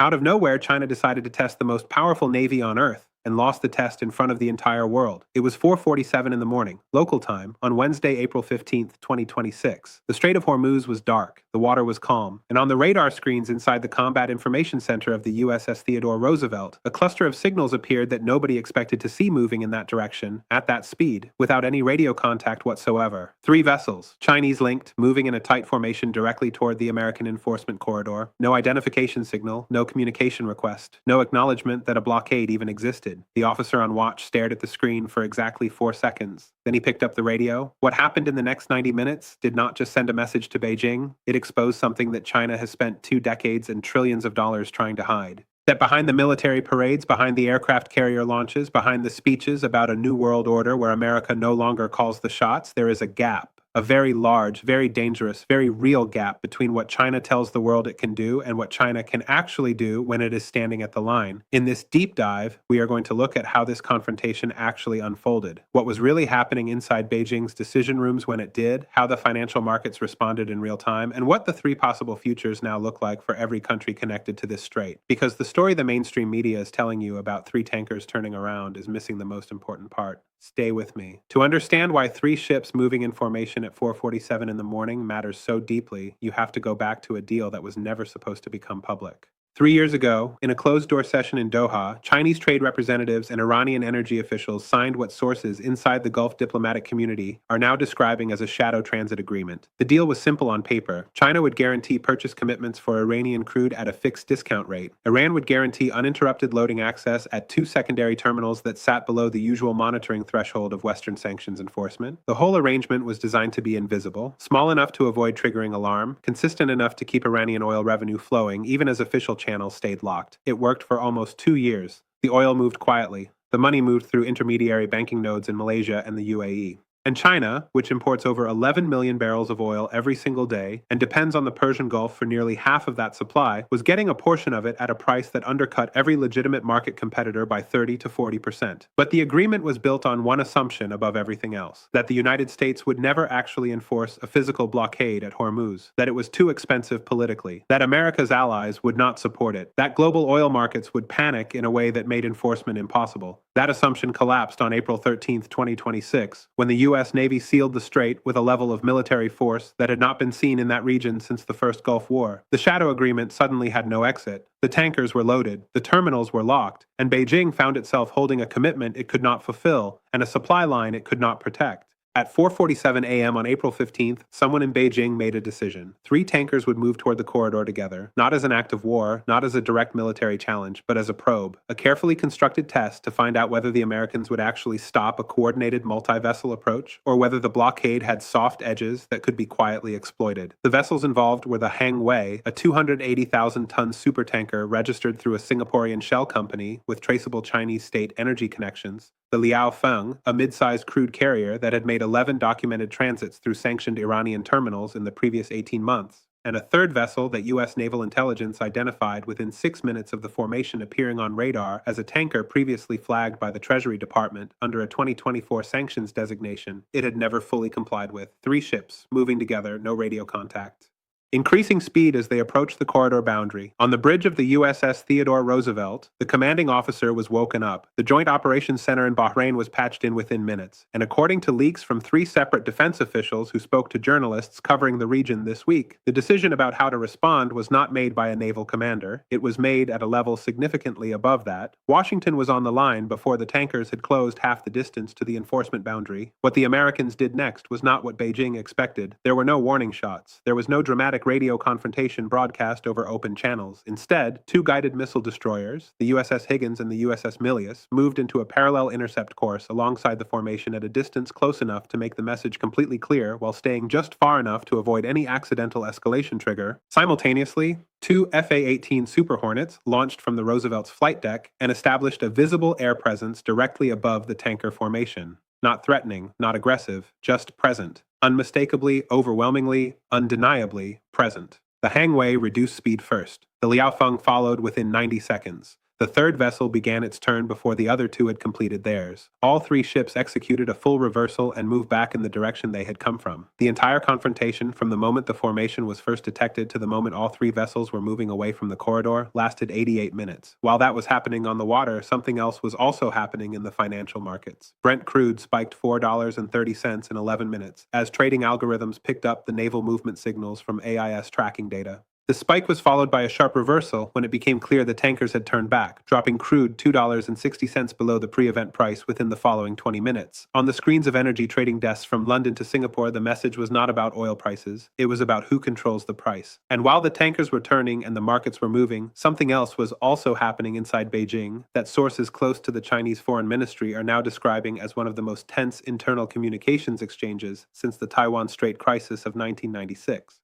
Out of nowhere, China decided to test the most powerful navy on Earth and lost the test in front of the entire world. It was 4:47 in the morning, local time, on Wednesday, April 15th, 2026. The Strait of Hormuz was dark, the water was calm, and on the radar screens inside the Combat Information Center of the USS Theodore Roosevelt, a cluster of signals appeared that nobody expected to see moving in that direction, at that speed, without any radio contact whatsoever. 3 vessels, Chinese-linked, moving in a tight formation directly toward the American enforcement corridor. No identification signal, no communication request, no acknowledgement that a blockade even existed. The officer on watch stared at the screen for exactly 4 seconds. Then he picked up the radio. What happened in the next 90 minutes did not just send a message to Beijing, it exposed something that China has spent 2 decades and trillions of dollars trying to hide. That behind the military parades, behind the aircraft carrier launches, behind the speeches about a new world order where America no longer calls the shots, there is a gap. A very large, very dangerous, very real gap between what China tells the world it can do and what China can actually do when it is standing at the line. In this deep dive, we are going to look at how this confrontation actually unfolded, what was really happening inside Beijing's decision rooms when it did, how the financial markets responded in real time, and what the 3 possible futures now look like for every country connected to this strait. Because the story the mainstream media is telling you about 3 tankers turning around is missing the most important part. Stay with me. To understand why 3 ships moving in formation at 4:47 in the morning matters so deeply, you have to go back to a deal that was never supposed to become public. 3 years ago, in a closed-door session in Doha, Chinese trade representatives and Iranian energy officials signed what sources inside the Gulf diplomatic community are now describing as a shadow transit agreement. The deal was simple on paper. China would guarantee purchase commitments for Iranian crude at a fixed discount rate. Iran would guarantee uninterrupted loading access at 2 secondary terminals that sat below the usual monitoring threshold of Western sanctions enforcement. The whole arrangement was designed to be invisible, small enough to avoid triggering alarm, consistent enough to keep Iranian oil revenue flowing even as official channels stayed locked. It worked for almost 2 years. The oil moved quietly. The money moved through intermediary banking nodes in Malaysia and the UAE. And China, which imports over 11 million barrels of oil every single day and depends on the Persian Gulf for nearly half of that supply, was getting a portion of it at a price that undercut every legitimate market competitor by 30 to 40%. But the agreement was built on one assumption above everything else, that the United States would never actually enforce a physical blockade at Hormuz, that it was too expensive politically, that America's allies would not support it, that global oil markets would panic in a way that made enforcement impossible. That assumption collapsed on April 13, 2026, when the U.S. Navy sealed the strait with a level of military force that had not been seen in that region since the first Gulf War. The shadow agreement suddenly had no exit. The tankers were loaded, the terminals were locked, and Beijing found itself holding a commitment it could not fulfill and a supply line it could not protect. At 4:47 a.m. on April 15th, someone in Beijing made a decision. 3 tankers would move toward the corridor together, not as an act of war, not as a direct military challenge, but as a probe, a carefully constructed test to find out whether the Americans would actually stop a coordinated multi-vessel approach, or whether the blockade had soft edges that could be quietly exploited. The vessels involved were the Hang Wei, a 280,000-ton supertanker registered through a Singaporean shell company with traceable Chinese state energy connections, the Liao Feng, a mid-sized crude carrier that had made 11 documented transits through sanctioned Iranian terminals in the previous 18 months, and a third vessel that U.S. naval intelligence identified within 6 minutes of the formation appearing on radar as a tanker previously flagged by the Treasury Department under a 2024 sanctions designation it had never fully complied with. 3 ships, moving together, no radio contact. Increasing speed as they approached the corridor boundary. On the bridge of the USS Theodore Roosevelt, the commanding officer was woken up. The Joint Operations Center in Bahrain was patched in within minutes, and according to leaks from 3 separate defense officials who spoke to journalists covering the region this week, the decision about how to respond was not made by a naval commander. It was made at a level significantly above that. Washington was on the line before the tankers had closed half the distance to the enforcement boundary. What the Americans did next was not what Beijing expected. There were no warning shots. There was no dramatic radio confrontation broadcast over open channels. Instead, 2 guided missile destroyers, the USS Higgins and the USS Milius, moved into a parallel intercept course alongside the formation at a distance close enough to make the message completely clear while staying just far enough to avoid any accidental escalation trigger. Simultaneously, 2 FA-18 Super Hornets launched from the Roosevelt's flight deck and established a visible air presence directly above the tanker formation. Not threatening, not aggressive, just present. Unmistakably, overwhelmingly, undeniably present. The Hang Wei reduced speed first. The Liao Feng followed within 90 seconds. The third vessel began its turn before the other two had completed theirs. All three ships executed a full reversal and moved back in the direction they had come from. The entire confrontation, from the moment the formation was first detected to the moment all three vessels were moving away from the corridor, lasted 88 minutes. While that was happening on the water, something else was also happening in the financial markets. Brent crude spiked $4.30 in 11 minutes, as trading algorithms picked up the naval movement signals from AIS tracking data. The spike was followed by a sharp reversal when it became clear the tankers had turned back, dropping crude $2.60 below the pre-event price within the following 20 minutes. On the screens of energy trading desks from London to Singapore, the message was not about oil prices, it was about who controls the price. And while the tankers were turning and the markets were moving, something else was also happening inside Beijing that sources close to the Chinese Foreign Ministry are now describing as one of the most tense internal communications exchanges since the Taiwan Strait crisis of 1996.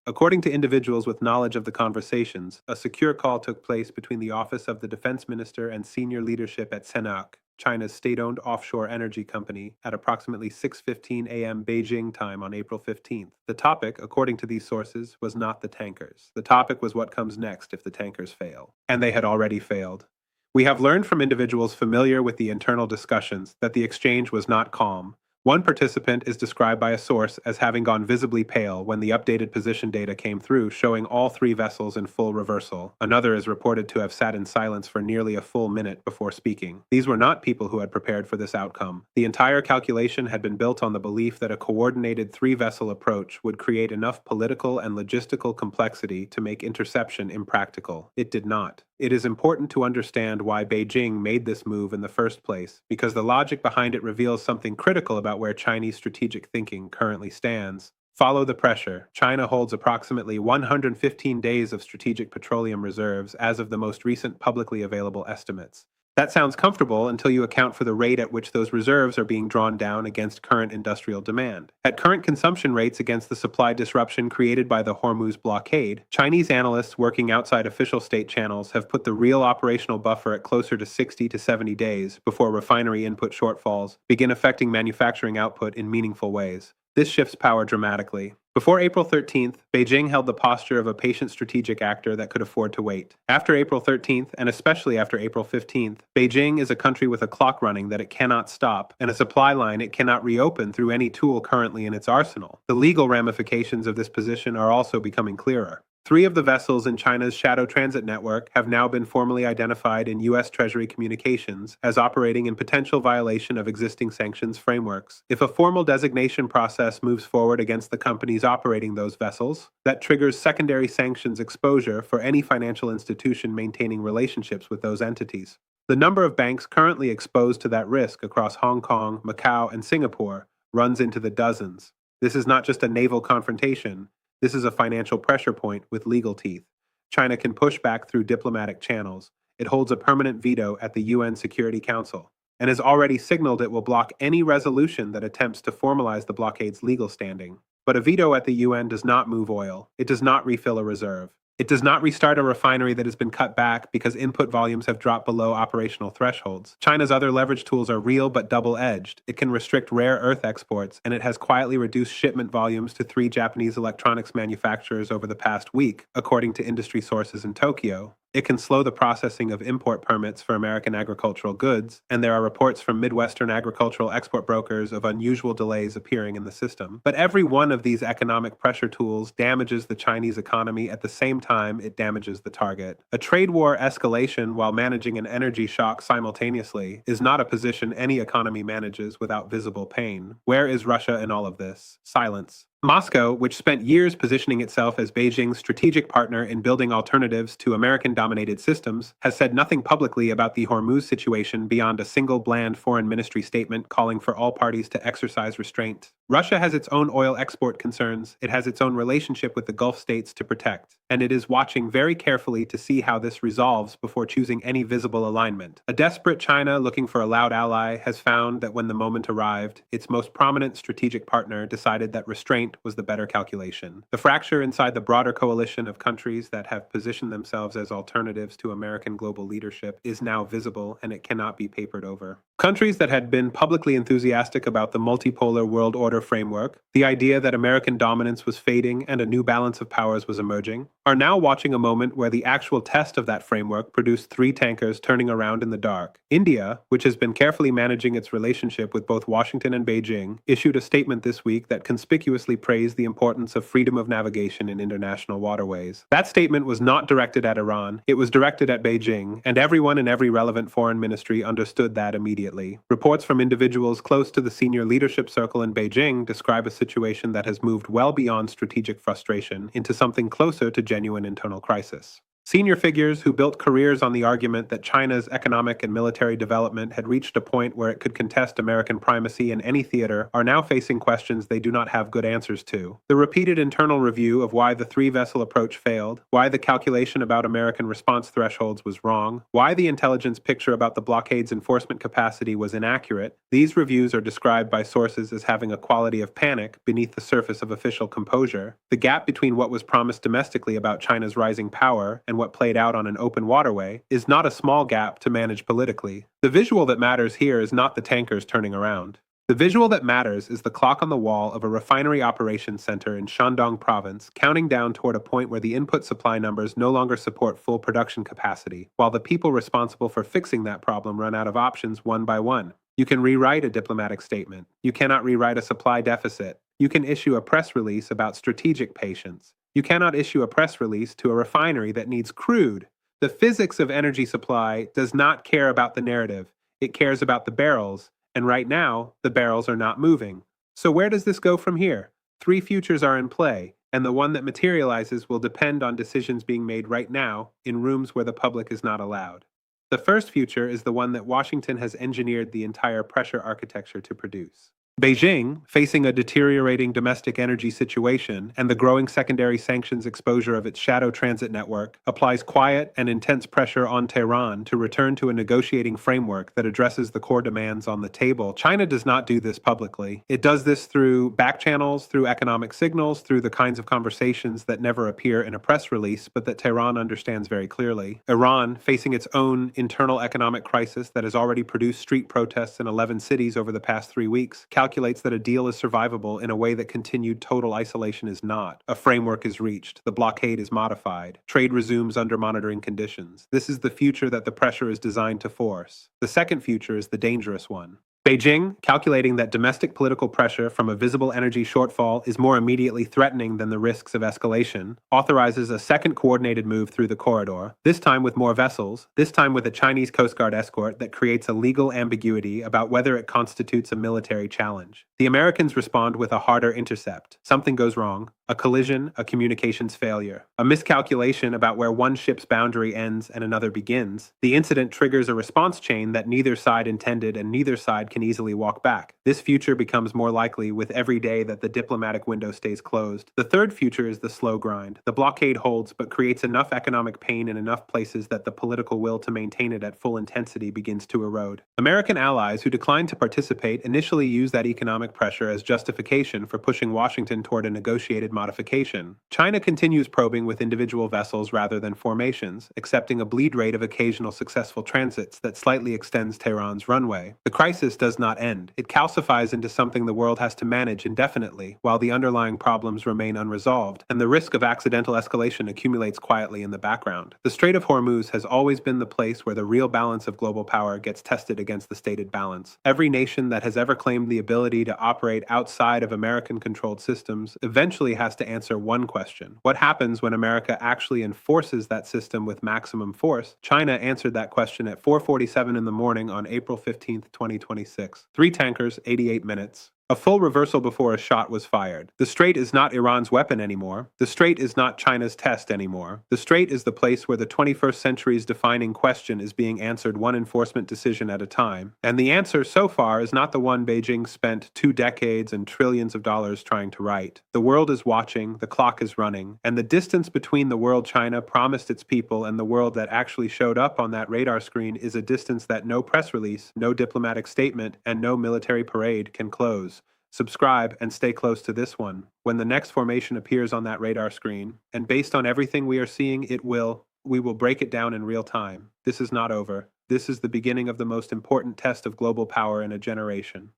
According to individuals with knowledge of the conversations, a secure call took place between the office of the defense minister and senior leadership at CNOOC, China's state-owned offshore energy company, at approximately 6:15 a.m. Beijing time on April 15th. The topic, according to these sources, was not the tankers. The topic was what comes next if the tankers fail. And they had already failed. We have learned from individuals familiar with the internal discussions that the exchange was not calm. One participant is described by a source as having gone visibly pale when the updated position data came through, showing all three vessels in full reversal. Another is reported to have sat in silence for nearly a full minute before speaking. These were not people who had prepared for this outcome. The entire calculation had been built on the belief that a coordinated three-vessel approach would create enough political and logistical complexity to make interception impractical. It did not. It is important to understand why Beijing made this move in the first place, because the logic behind it reveals something critical about where Chinese strategic thinking currently stands. Follow the pressure. China holds approximately 115 days of strategic petroleum reserves as of the most recent publicly available estimates. That sounds comfortable until you account for the rate at which those reserves are being drawn down against current industrial demand. At current consumption rates against the supply disruption created by the Hormuz blockade, Chinese analysts working outside official state channels have put the real operational buffer at closer to 60 to 70 days before refinery input shortfalls begin affecting manufacturing output in meaningful ways. This shifts power dramatically. Before April 13th, Beijing held the posture of a patient strategic actor that could afford to wait. After April 13th, and especially after April 15th, Beijing is a country with a clock running that it cannot stop, and a supply line it cannot reopen through any tool currently in its arsenal. The legal ramifications of this position are also becoming clearer. 3 of the vessels in China's shadow transit network have now been formally identified in U.S. Treasury communications as operating in potential violation of existing sanctions frameworks. If a formal designation process moves forward against the companies operating those vessels, that triggers secondary sanctions exposure for any financial institution maintaining relationships with those entities. The number of banks currently exposed to that risk across Hong Kong, Macau, and Singapore runs into the dozens. This is not just a naval confrontation. This is a financial pressure point with legal teeth. China can push back through diplomatic channels. It holds a permanent veto at the UN Security Council, and has already signaled it will block any resolution that attempts to formalize the blockade's legal standing. But a veto at the UN does not move oil. It does not refill a reserve. It does not restart a refinery that has been cut back because input volumes have dropped below operational thresholds. China's other leverage tools are real but double-edged. It can restrict rare earth exports, and it has quietly reduced shipment volumes to 3 Japanese electronics manufacturers over the past week, according to industry sources in Tokyo. It can slow the processing of import permits for American agricultural goods, and there are reports from Midwestern agricultural export brokers of unusual delays appearing in the system. But every one of these economic pressure tools damages the Chinese economy at the same time it damages the target. A trade war escalation while managing an energy shock simultaneously is not a position any economy manages without visible pain. Where is Russia in all of this? Silence. Moscow, which spent years positioning itself as Beijing's strategic partner in building alternatives to American-dominated systems, has said nothing publicly about the Hormuz situation beyond a single bland foreign ministry statement calling for all parties to exercise restraint. Russia has its own oil export concerns, it has its own relationship with the Gulf states to protect, and it is watching very carefully to see how this resolves before choosing any visible alignment. A desperate China looking for a loud ally has found that when the moment arrived, its most prominent strategic partner decided that restraint point was the better calculation. The fracture inside the broader coalition of countries that have positioned themselves as alternatives to American global leadership is now visible, and it cannot be papered over. Countries that had been publicly enthusiastic about the multipolar world order framework, the idea that American dominance was fading and a new balance of powers was emerging, are now watching a moment where the actual test of that framework produced three tankers turning around in the dark. India, which has been carefully managing its relationship with both Washington and Beijing, issued a statement this week that conspicuously praised the importance of freedom of navigation in international waterways. That statement was not directed at Iran, it was directed at Beijing, and everyone in every relevant foreign ministry understood that immediately. Reports from individuals close to the senior leadership circle in Beijing describe a situation that has moved well beyond strategic frustration into something closer to genuine internal crisis. Senior figures who built careers on the argument that China's economic and military development had reached a point where it could contest American primacy in any theater are now facing questions they do not have good answers to. The repeated internal review of why the three-vessel approach failed, why the calculation about American response thresholds was wrong, why the intelligence picture about the blockade's enforcement capacity was inaccurate, these reviews are described by sources as having a quality of panic beneath the surface of official composure. The gap between what was promised domestically about China's rising power and what played out on an open waterway is not a small gap to manage politically. The visual that matters here is not the tankers turning around. The visual that matters is the clock on the wall of a refinery operations center in Shandong province counting down toward a point where the input supply numbers no longer support full production capacity, while the people responsible for fixing that problem run out of options one by one. You can rewrite a diplomatic statement. You cannot rewrite a supply deficit. You can issue a press release about strategic patience. You cannot issue a press release to a refinery that needs crude. The physics of energy supply does not care about the narrative. It cares about the barrels, and right now, the barrels are not moving. So where does this go from here? Three futures are in play, and the one that materializes will depend on decisions being made right now in rooms where the public is not allowed. The first future is the one that Washington has engineered the entire pressure architecture to produce. Beijing, facing a deteriorating domestic energy situation and the growing secondary sanctions exposure of its shadow transit network, applies quiet and intense pressure on Tehran to return to a negotiating framework that addresses the core demands on the table. China does not do this publicly. It does this through back channels, through economic signals, through the kinds of conversations that never appear in a press release, but that Tehran understands very clearly. Iran, facing its own internal economic crisis that has already produced street protests in 11 cities over the past 3 weeks, calculates that a deal is survivable in a way that continued total isolation is not. A framework is reached. The blockade is modified. Trade resumes under monitoring conditions. This is the future that the pressure is designed to force. The second future is the dangerous one. Beijing, calculating that domestic political pressure from a visible energy shortfall is more immediately threatening than the risks of escalation, authorizes a second coordinated move through the corridor, this time with more vessels, this time with a Chinese Coast Guard escort that creates a legal ambiguity about whether it constitutes a military challenge. The Americans respond with a harder intercept. Something goes wrong. A collision, a communications failure, a miscalculation about where one ship's boundary ends and another begins. The incident triggers a response chain that neither side intended and neither side can easily walk back. This future becomes more likely with every day that the diplomatic window stays closed. The third future is the slow grind. The blockade holds but creates enough economic pain in enough places that the political will to maintain it at full intensity begins to erode. American allies who declined to participate initially use that economic pressure as justification for pushing Washington toward a negotiated modification. China continues probing with individual vessels rather than formations, accepting a bleed rate of occasional successful transits that slightly extends Tehran's runway. The crisis does not end. It calcifies into something the world has to manage indefinitely, while the underlying problems remain unresolved, and the risk of accidental escalation accumulates quietly in the background. The Strait of Hormuz has always been the place where the real balance of global power gets tested against the stated balance. Every nation that has ever claimed the ability to operate outside of American-controlled systems eventually has to answer one question. What happens when America actually enforces that system with maximum force? China answered that question at 4:47 in the morning on April 15, 2026. 3 tankers, 88 minutes. A full reversal before a shot was fired. The Strait is not Iran's weapon anymore. The Strait is not China's test anymore. The Strait is the place where the 21st century's defining question is being answered one enforcement decision at a time. And the answer so far is not the one Beijing spent 2 decades and trillions of dollars trying to write. The world is watching, the clock is running, and the distance between the world China promised its people and the world that actually showed up on that radar screen is a distance that no press release, no diplomatic statement, and no military parade can close. Subscribe and stay close to this one. When the next formation appears on that radar screen, and based on everything we are seeing, we will break it down in real time. This is not over. This is the beginning of the most important test of global power in a generation.